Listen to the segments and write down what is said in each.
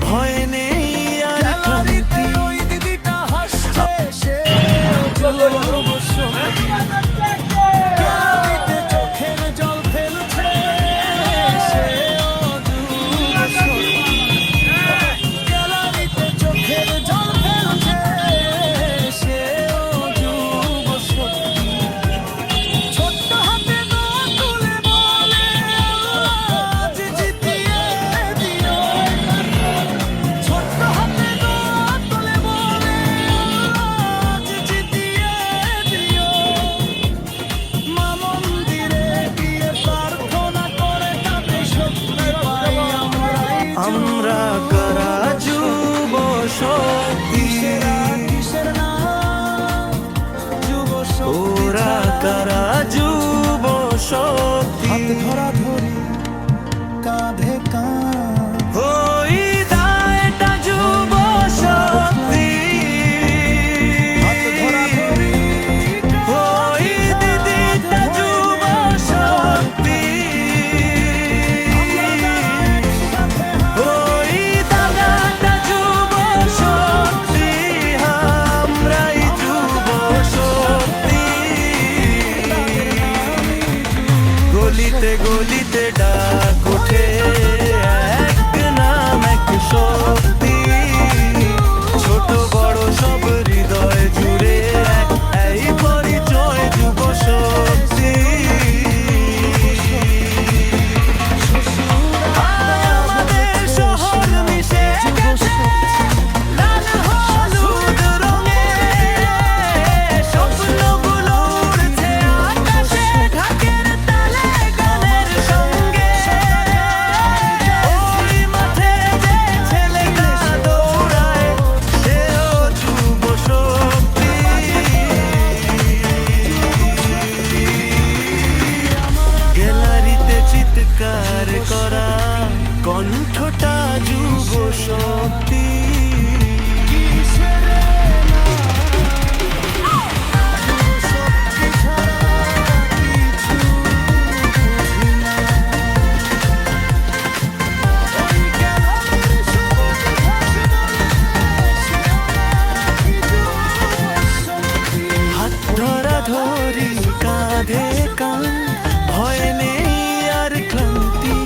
ভয় নেই আর ক্লান্তি। ওই দিদিটা হাসছে, সে যুব শক্তি। গ্যালারিতে চোখের জল ফেলছে, সেও যুব শক্তি। গ্যালারিতে চোখের জল ফেলছে, সেও যুব শক্তি। ছোট্ট হাতে দোয়া তুলে বলে, আজ জিতিয়ে দিও। ছোট্ট হাতে দোয়া তুলে বলে, আজ জিতিয়ে দিও। মা মন্দিরে গিয়ে প্রার্থনা করে তাতে শক্তি পাই আমরাই। আমরা কারা যুব শক্তি, কিসের নাম যুব শক্তি। ওরা কারা যুব শক্তি। হাত ধরাধরি, কাঁধে কাঁধ। ওই দায়টা যুব শক্তি। হাত ধরাধরি, ওই দিদিটা যুব শক্তি। ওই দাদাটা যুব শক্তি। আমরাই যুব শক্তি। গলিতে গলিতে ডাক ওঠে, এক নাম এক শক্তি। ছোট বড় সব হৃদয় জুড়ে এক এই পরিচয় যুব শক্তি। আমাদের শহর মিশে গেছে লাল হলুদ রঙে। স্বপ্নগুলো উড়ছে আকাশে, ঢাকের তালে গানের সঙ্গে। ওই মাঠে যে ছেলেটা দৌড়ায়, সেও যুব শক্তি। গ্যালারিতে চিৎকার করা কণ্ঠটা যুব শক্তি। হাত ধরা ধরি, কাঁধে কাঁধ, ভয় নেই আর ক্লান্তি।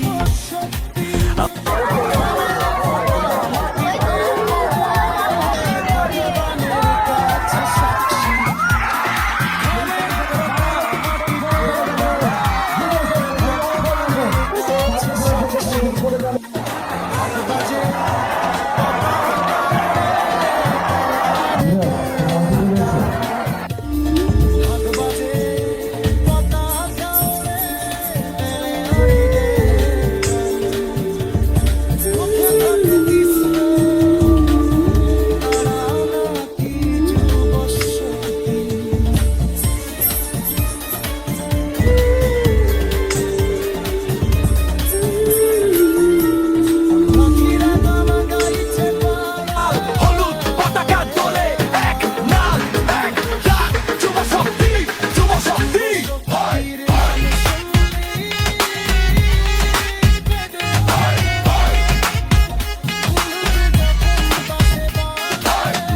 হলুদ পতাকা তোলে, এক নাম এক ডাক, যুব শক্তি, যুব শক্তি।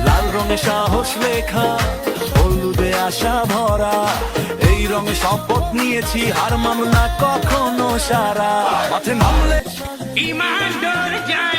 লাল রঙে সাহস লেখা, হলুদে আশা ভরা। এই রঙে শপথ নিয়েছি, হার মানব না কখনো সারা। মাঠে নামলে ইমান ডরে যায়